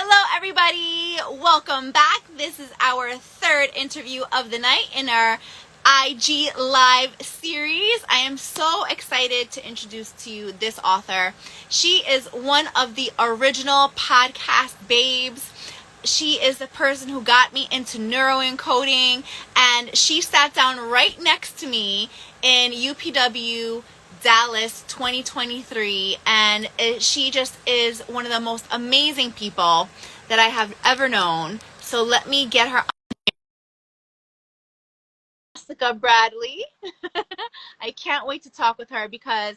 Hello, everybody. Welcome back. This is our third interview of the night in our IG Live series. I am so excited to introduce to you this author. She is one of the original podcast babes. She is the person who got me into neuroencoding, and she sat down right next to me in UPW Dallas 2023, and she just is one of the most amazing people that I have ever known. So let me get her on. Jessica Bradley. I can't wait to talk with her because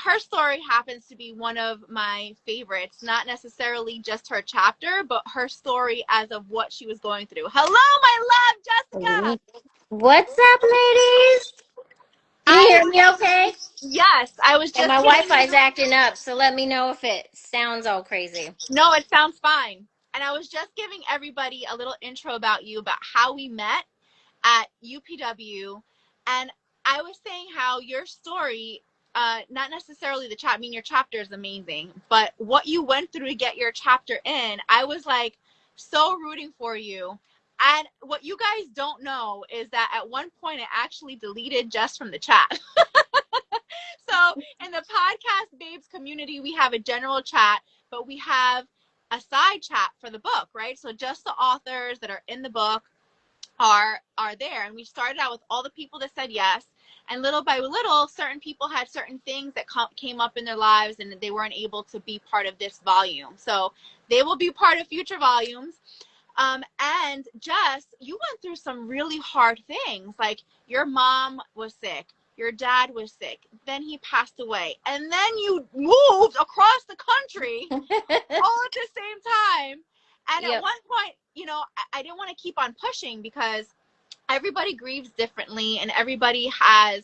her story happens to be one of my favorites, not necessarily just her chapter, but her story as of what she was going through. Hello, my love, Jessica. What's up, ladies? Can you hear me okay? Yes, I was And just my giving Wi-Fi is you. acting up, so let me know if it sounds all crazy. No, it sounds fine. And I was just giving everybody a little intro about you, about how we met at UPW. And I was saying how your story, not necessarily the chapter, I mean, your chapter is amazing, but what you went through to get your chapter in, I was like so rooting for you. And what you guys don't know is that at one point it actually deleted just from the chat. So in the podcast babes community, we have a general chat, but we have a side chat for the book, right? So just the authors that are in the book are there. And we started out with all the people that said yes. And little by little, certain people had certain things that came up in their lives and they weren't able to be part of this volume. So they will be part of future volumes. And Jess, you went through some really hard things. Like your mom was sick, your dad was sick, then he passed away, and then you moved across the country all at the same time. And at Yep. one point, I didn't want to keep on pushing because everybody grieves differently and everybody has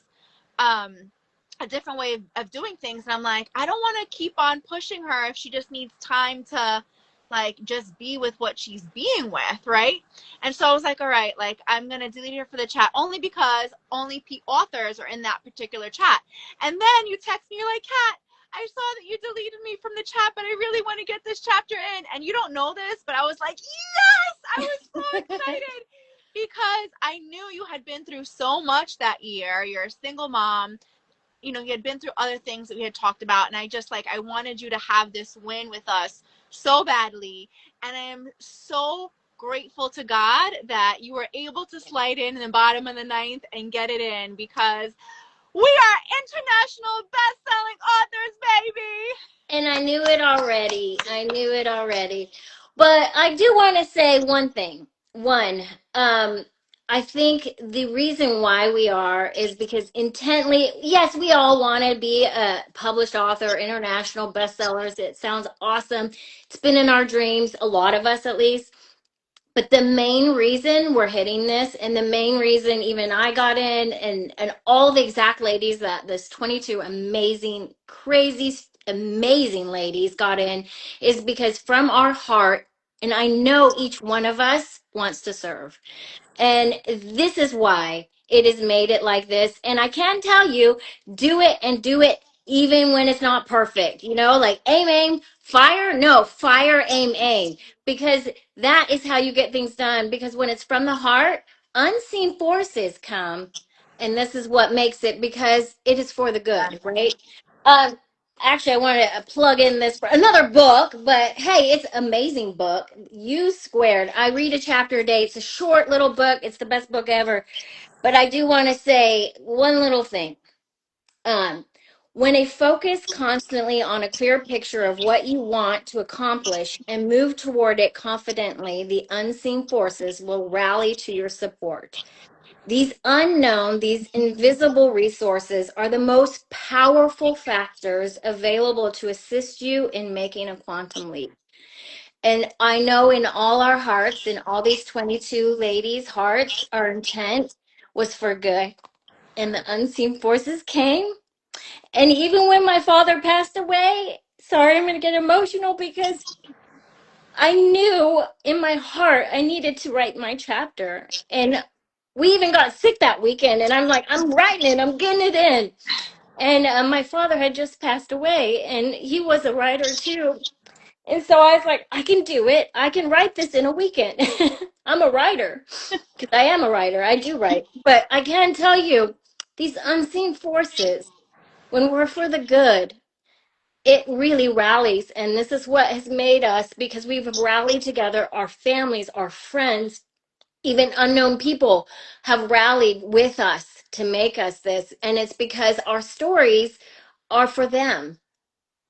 a different way of doing things. And I'm like, I don't want to keep on pushing her if she just needs time to like just be with what she's being with, right? And so I was like, all right, like I'm gonna delete her for the chat only because only authors are in that particular chat. And then you text me, you're like, Kat, I saw that you deleted me from the chat, but I really want to get this chapter in. And you don't know this, but I was like, yes, I was so excited because I knew you had been through so much that year. You're a single mom. You had been through other things that we had talked about. And I wanted you to have this win with us so badly. And I am so grateful to God that you were able to slide in the bottom of the ninth and get it in because we are international best-selling authors, baby. And I knew it already. I knew it already. But I do want to say one thing. I think the reason why we are is because intently, yes, we all want to be a published author, international bestsellers. It sounds awesome. It's been in our dreams, a lot of us at least. But the main reason we're hitting this, and the main reason even I got in, and all the exact ladies that this 22 amazing, crazy, amazing ladies got in, is because from our heart, and I know each one of us wants to serve. And this is why it is made it like this. And I can tell you, do it and do it even when it's not perfect. Like aim, fire. No, fire, aim. Because that is how you get things done. Because when it's from the heart, unseen forces come. And this is what makes it, because it is for the good, right? Um, Actually, I want to plug in this for another book, but hey, it's an amazing book. U Squared. I read a chapter a day. It's a short little book. It's the best book ever. But I do want to say one little thing. Um, when a focus constantly on a clear picture of what you want to accomplish and move toward it confidently, the unseen forces will rally to your support. These unknown, these invisible resources are the most powerful factors available to assist you in making a quantum leap. And I know in all our hearts, in all these 22 ladies' hearts, our intent was for good. And the unseen forces came. And even when my father passed away, sorry, I'm going to get emotional because I knew in my heart I needed to write my chapter. And we even got sick that weekend. And I'm like, I'm writing it, I'm getting it in. And my father had just passed away, and he was a writer too. And so I was like, I can do it. I can write this in a weekend. I'm a writer because I am a writer. I do write. But I can tell you, these unseen forces, when we're for the good, it really rallies. And this is what has made us, because we've rallied together, our families, our friends, even unknown people have rallied with us to make us this. And it's because our stories are for them,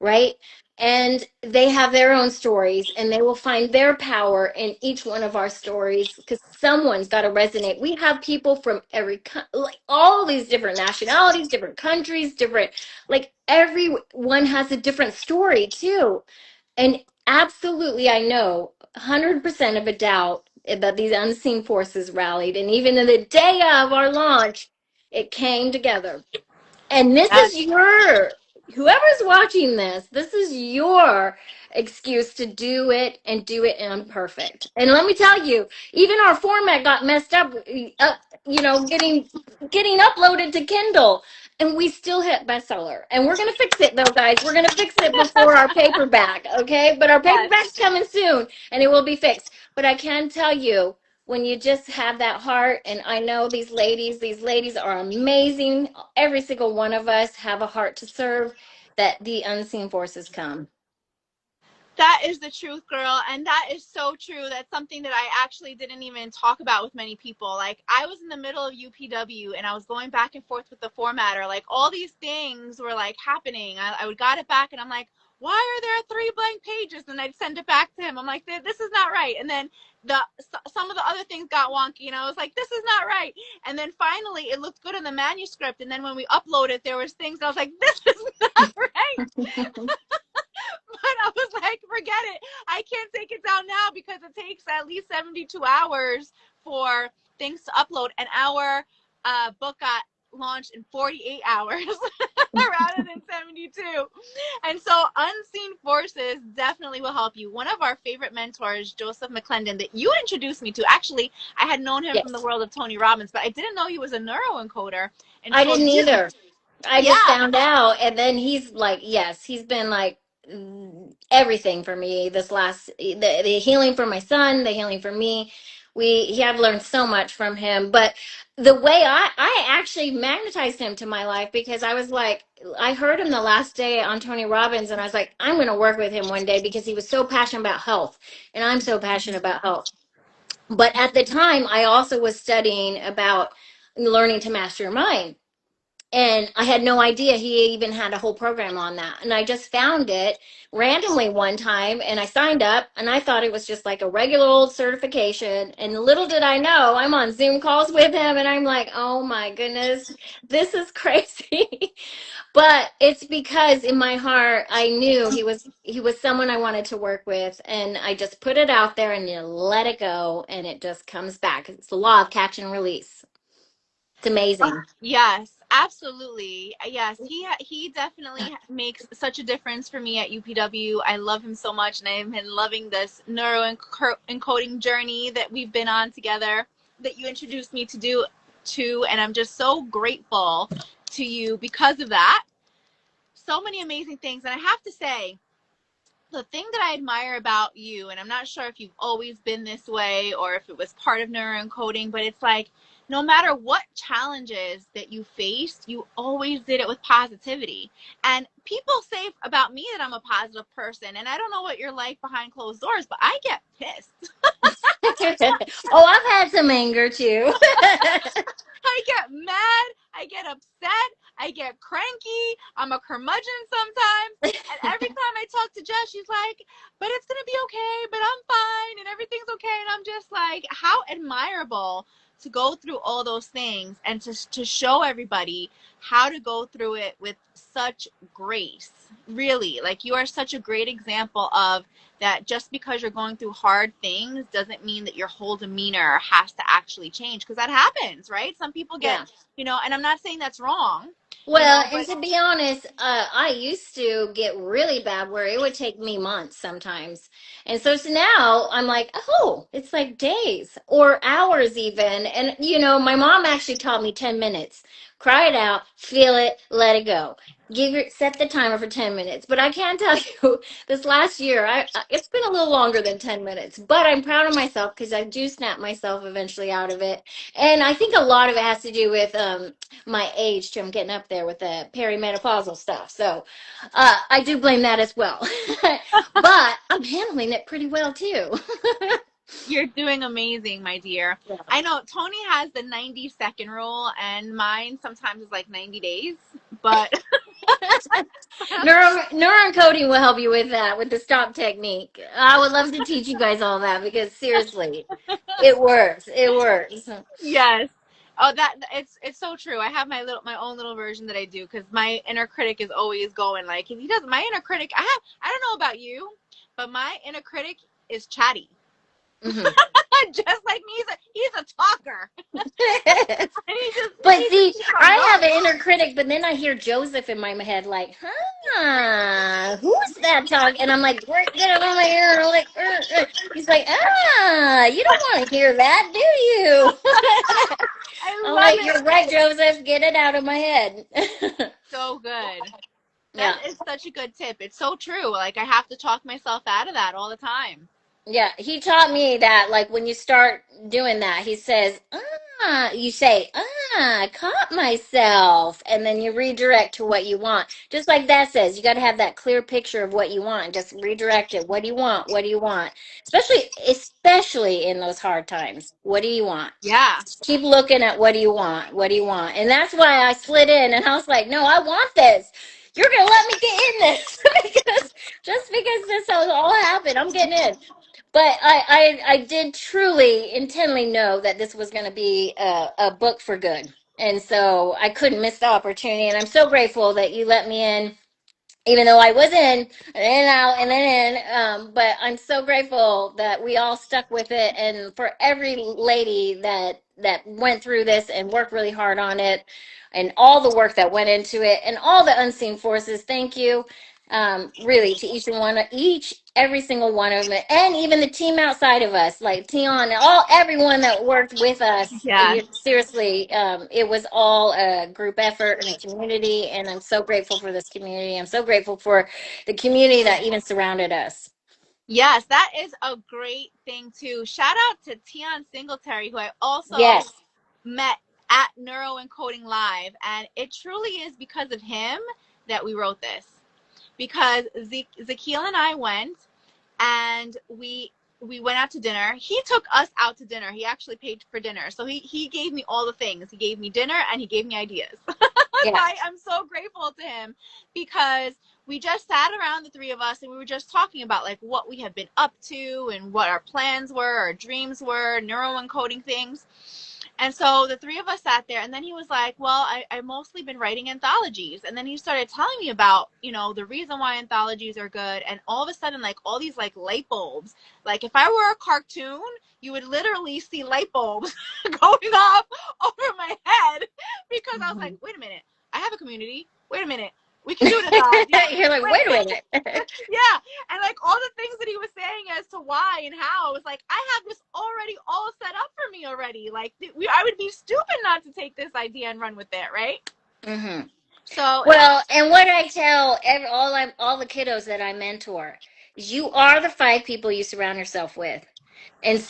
right? And they have their own stories, and they will find their power in each one of our stories because someone's got to resonate. We have people from like all these different nationalities, different countries, different, like everyone has a different story too. And absolutely, I know 100% of a doubt that these unseen forces rallied. And even in the day of our launch, it came together. And this Yes. is whoever's watching this is your excuse to do it and do it imperfect. And let me tell you, even our format got messed up, getting uploaded to Kindle. And we still hit bestseller. And we're going to fix it though, guys. We're going to fix it before our paperback, okay? But our Yes. paperback's coming soon and it will be fixed. But I can tell you, when you just have that heart, and I know these ladies are amazing. Every single one of us have a heart to serve, that the unseen forces come. That is the truth, girl. And that is so true. That's something that I actually didn't even talk about with many people. Like, I was in the middle of UPW and I was going back and forth with the formatter. Like, all these things were like happening. I would got it back and I'm like, why are there three blank pages? And I'd send it back to him. I'm like, this is not right. And then some of the other things got wonky and I was like, this is not right. And then finally it looked good in the manuscript. And then when we uploaded, there was things I was like, this is not right. But I was like, forget it. I can't take it down now because it takes at least 72 hours for things to upload. And our book got launched in 48 hours rather than 72. And so Unseen Forces definitely will help you. One of our favorite mentors, Joseph McClendon, that you introduced me to, actually, I had known him from the Yes. world of Tony Robbins, but I didn't know he was a neuroencoder I until didn't you. either. I just Yeah. found out, and then he's like, yes, he's been like everything for me. This last the healing for my son, the healing for me. He I've learned so much from him. But the way I actually magnetized him to my life, because I was like, I heard him the last day on Tony Robbins, and I was like, I'm going to work with him one day because he was so passionate about health, and I'm so passionate about health. But at the time, I also was studying about learning to master your mind. And I had no idea he even had a whole program on that. And I just found it randomly one time and I signed up and I thought it was just like a regular old certification. And little did I know, I'm on Zoom calls with him and I'm like, oh my goodness, this is crazy. But it's because in my heart I knew he was someone I wanted to work with, and I just put it out there and you let it go and it just comes back. It's the law of catch and release. It's amazing. Yes, absolutely. Yes, he definitely makes such a difference for me at UPW. I love him so much, and I've been loving this neuro encoding journey that we've been on together. That you introduced me to do too, and I'm just so grateful to you because of that. So many amazing things, and I have to say, the thing that I admire about you, and I'm not sure if you've always been this way or if it was part of neuroencoding, but it's like no matter what challenges that you faced, you always did it with positivity. And people say about me that I'm a positive person, and I don't know what you're like behind closed doors, but I get pissed. Oh, I've had some anger too. I get mad, I get upset, I get cranky, I'm a curmudgeon sometimes. And every time I talk to Jess, she's like, but it's gonna be okay, but I'm fine and everything's okay. And I'm just like, how admirable to go through all those things and to show everybody how to go through it with such grace. Really, like you are such a great example of that. Just because you're going through hard things doesn't mean that your whole demeanor has to actually change, because that happens, right? Some people get, Yeah. and I'm not saying that's wrong, Well, and but to be honest, I used to get really bad where it would take me months sometimes. And so now I'm like, oh, it's like days or hours even. And, my mom actually taught me 10 minutes. Cry it out, feel it, let it go. Set the timer for 10 minutes. But I can tell you, this last year, it's been a little longer than 10 minutes, but I'm proud of myself because I do snap myself eventually out of it. And I think a lot of it has to do with my age too. I'm getting up there with the perimenopausal stuff. So I do blame that as well. But I'm handling it pretty well too. You're doing amazing, my dear. I know Tony has the 90-second rule, and mine sometimes is like 90 days, but Neuron coding will help you with that, with the stop technique. I would love to teach you guys all that because seriously, it works. It works. yes. Oh, that it's so true. I have my own little version that I do because my inner critic is always going like he does. My inner critic, I don't know about you, but my inner critic is chatty. Hmm. Just like me, he's a talker. And But he just see, keeps on I have going. an inner critic, but then I hear Joseph in my head, like, who's that talk? And I'm like, get out of my ear. I'm like, he's like, you don't want to hear that, do you? I I'm love like, it. you're right, Joseph. Get it out of my head. So good. That Yeah. is such a good tip. It's so true. Like I have to talk myself out of that all the time. Yeah, he taught me that, like, when you start doing that, he says, you say, I caught myself, and then you redirect to what you want. Just like that says, you got to have that clear picture of what you want and just redirect it. What do you want? What do you want? Especially in those hard times. What do you want? Yeah. Keep looking at what do you want? What do you want? And that's why I slid in and I was like, no, I want this. You're going to let me get in this because just because this has all happened, I'm getting in. But I did truly intently know that this was going to be a book for good. And so I couldn't miss the opportunity. And I'm so grateful that you let me in, even though I was in and out and then in. But I'm so grateful that we all stuck with it. And for every lady that went through this and worked really hard on it and all the work that went into it and all the unseen forces, thank you. Really, to every single one of them, and even the team outside of us, like Tion, and everyone that worked with us. Yeah. Seriously, it was all a group effort and a community, and I'm so grateful for this community. I'm so grateful for the community that even surrounded us. Yes, that is a great thing too. Shout out to Tion Singletary, who I also Yes. met at Neuroencoding Live, and it truly is because of him that we wrote this. Because Zakiel and I went, and we went out to dinner. He took us out to dinner. He actually paid for dinner. So he gave me all the things. He gave me dinner and he gave me ideas. So Yeah. I'm so grateful to him because we just sat around, the three of us, and we were just talking about like what we have been up to and what our plans were, our dreams were, neuro encoding things. And so the three of us sat there, and then he was like, well, I've mostly been writing anthologies. And then he started telling me about, the reason why anthologies are good. And all of a sudden, like all these like light bulbs, like if I were a cartoon, you would literally see light bulbs going off over my head because I was like, Mhm. wait a minute, I have a community. Wait a minute, we can do an anthology. You're like, Wait wait a a minute. minute. Yeah, and like all the things that he was saying as to why and how, it was like I have this already all set up for me already. Like I would be stupid not to take this idea and run with it, right? Hmm. So it's Well, and what I tell all the kiddos that I mentor is you are the five people you surround yourself with. And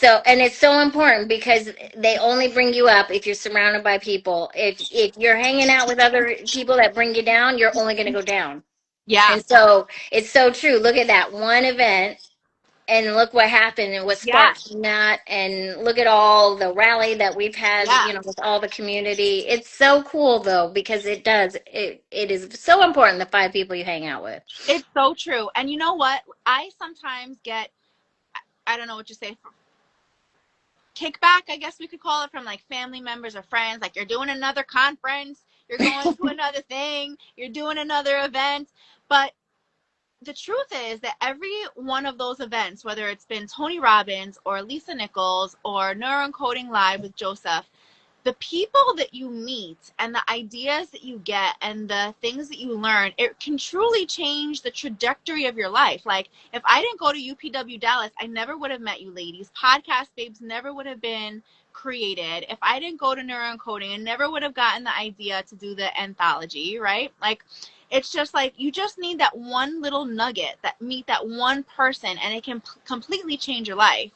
it's so important because they only bring you up if you're surrounded by people. If you're hanging out with other people that bring you down, you're only going to go down. yeah, And so it's so true. Look at that one event and look what happened and what yeah, sparked from that, and look at all the rally that we've had, yeah. with all the community. It's so cool though because it is so important, the five people you hang out with. It's so true. And you know what? I sometimes get, I don't know what you say, kickback, I guess we could call it, from like family members or friends. Like you're doing another conference, you're going to another thing, you're doing another event. But the truth is that every one of those events, whether it's been Tony Robbins or Lisa Nichols or Neuroencoding Live with Joseph, the people that you meet and the ideas that you get and the things that you learn, it can truly change the trajectory of your life. Like if I didn't go to UPW Dallas, I never would have met you ladies. Podcast Babes never would have been created. If I didn't go to Neuroencoding, I never would have gotten the idea to do the anthology, right? Like It's just like you just need that one little nugget, that meet that one person, and it can completely change your life.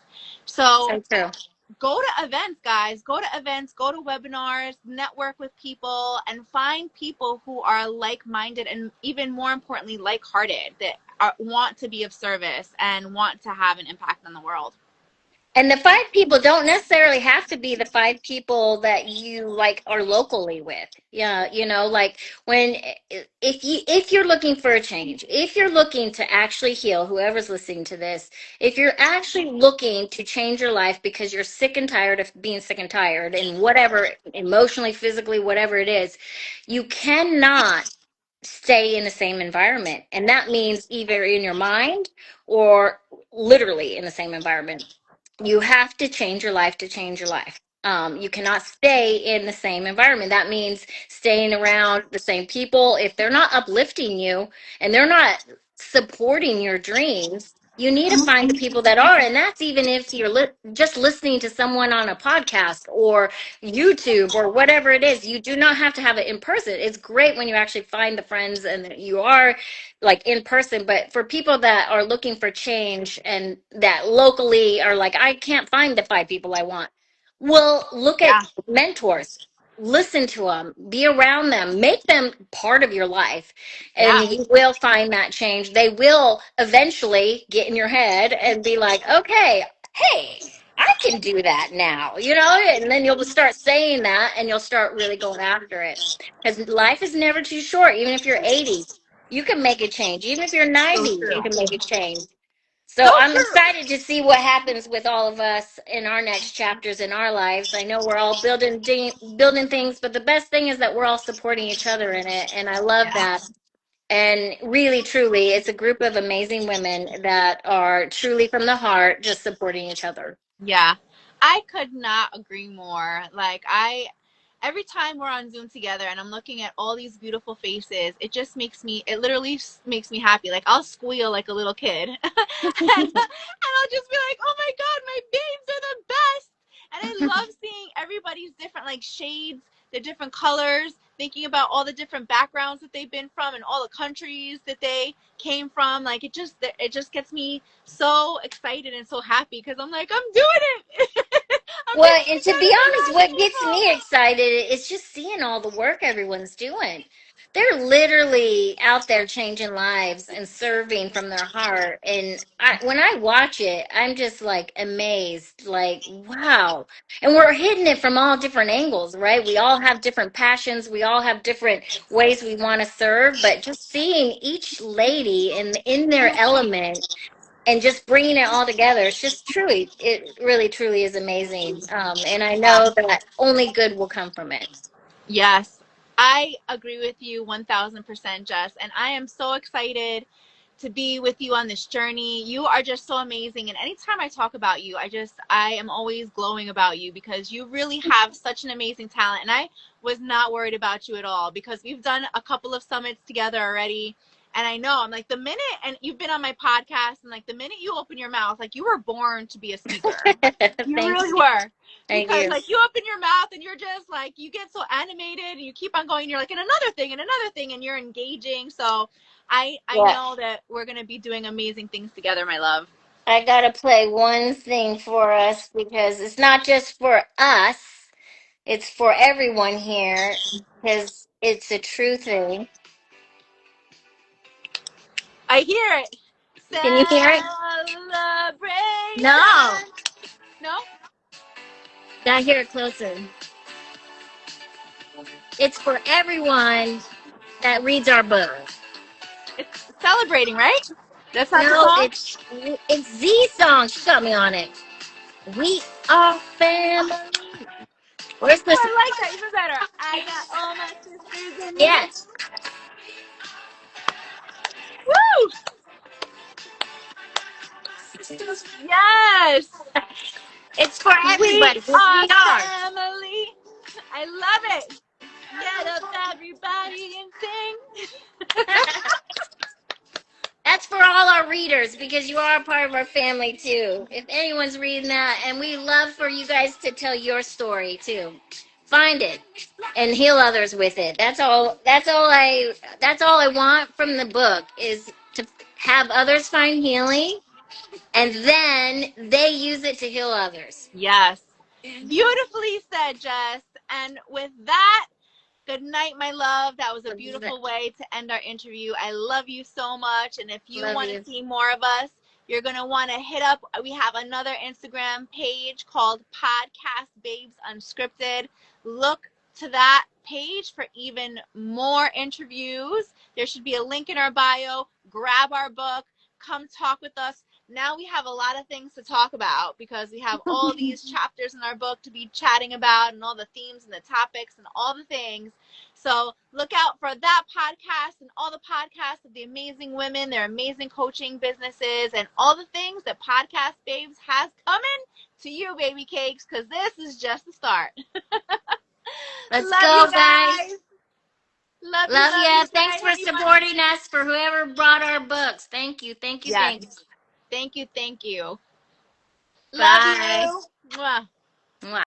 So So true. go to events, guys. Go to events, go to webinars, network with people, and find people who are like minded and, even more importantly, like hearted, that want to be of service and want to have an impact on the world. And the five people don't necessarily have to be the five people that you like are locally with. Yeah, like when if you're looking for a change, if you're looking to actually heal, whoever's listening to this, if you're actually looking to change your life because you're sick and tired of being sick and tired and whatever, emotionally, physically, whatever it is, you cannot stay in the same environment. And that means either in your mind or literally in the same environment. You have to change your life to change your life. You cannot stay in the same environment. That means staying around the same people. If they're not uplifting you and they're not supporting your dreams, you need to find the people that are. And that's even if you're just listening to someone on a podcast or YouTube or whatever it is. You do not have to have it in person. It's great when you actually find the friends and that you are like in person, but for people that are looking for change and that locally are like, I can't find the five people I want, well, look at Yeah. mentors, listen to them, be around them, make them part of your life, and Yeah. you will find that change. They will eventually get in your head and be like, okay, hey, I can do that now, and then you'll start saying that and you'll start really going after it, because life is never too short. Even if you're 80, you can make a change. Even if you're So 90, you true. can make a change. So So I'm true. excited to see what happens with all of us in our next chapters in our lives. I know we're all building things, but the best thing is that we're all supporting each other in it, and I love Yeah. that. And really, truly, it's a group of amazing women that are truly from the heart, just supporting each other. Yeah. I could not agree more. Like, every time we're on Zoom together and I'm looking at all these beautiful faces, it just it literally makes me happy. Like, I'll squeal like a little kid. And I'll just be like, oh my God, my babes are the best. And I love seeing everybody's different, like, shades, the different colors, thinking about all the different backgrounds that they've been from and all the countries that they came from. Like, it just gets me so excited and so happy because I'm like, I'm doing it. I'm Well, making and it to be better for honest, other what gets people. me excited is just seeing all the work everyone's doing. They're literally out there changing lives and serving from their heart. And when I watch it, I'm just like amazed, like, wow. And we're hitting it from all different angles, right? We all have different passions. We all have different ways we want to serve. But just seeing each lady in their element and just bringing it all together, it's just truly, it really truly is amazing. And I Yeah. know that only good will come from it. Yes, I agree with you 1000%, Jess. And I am so excited to be with you on this journey. You are just so amazing. And anytime I talk about you, I am always glowing about you because you really have such an amazing talent. And I was not worried about you at all because we've done a couple of summits together already. And I know I'm like, the minute, and you've been on my podcast, and like the minute you open your mouth, like you were born to be a speaker. You Thank really you. were. Thank Because you. like you open your mouth and you're just like you get so animated and you keep on going, you're like, and another thing and another thing, and you're engaging. So I Yeah. know that we're gonna be doing amazing things together, my love. I gotta play one thing for us because it's not just for us, it's for everyone here because it's a true thing. I hear it. Can you hear it? No. Celebration. No? Gotta hear it closer. It's for everyone that reads our book. It's celebrating, right? That's not the No, song? it's Z song. She got me on it. We are family. Where's Oh, this? I like that even better. I got all my sisters in me. Yes. Woo! Yes! It's for We everybody. are We are. family. I love it. Get up, everybody, and sing. That's for all our readers because you are a part of our family too. If anyone's reading that, and we love for you guys to tell your story too. find it and heal others with it. That's all I want from the book is to have others find healing and then they use it to heal others. Yes. Beautifully said, Jess. And with that, good night, my love. That was a beautiful way to end our interview. I love you so much. And if you Love want to you. see more of us, you're going to want to hit up. We have another Instagram page called Podcast Babes Unscripted. Look to that page for even more interviews. There should be a link in our bio. Grab our book. Come talk with us. Now we have a lot of things to talk about because we have all these chapters in our book to be chatting about and all the themes and the topics and all the things. So look out for that podcast and all the podcasts of the amazing women, their amazing coaching businesses, and all the things that Podcast Babes has coming to you, baby cakes, because this is just the start. Let's Love go, you guys. guys. Love you, Love love you. you. Good Thanks night, for everybody. supporting us, for whoever brought our books. Thank you. Thank you. Yes. Thank you. Thank you. Thank you. Love Bye. you. Mwah. Mwah.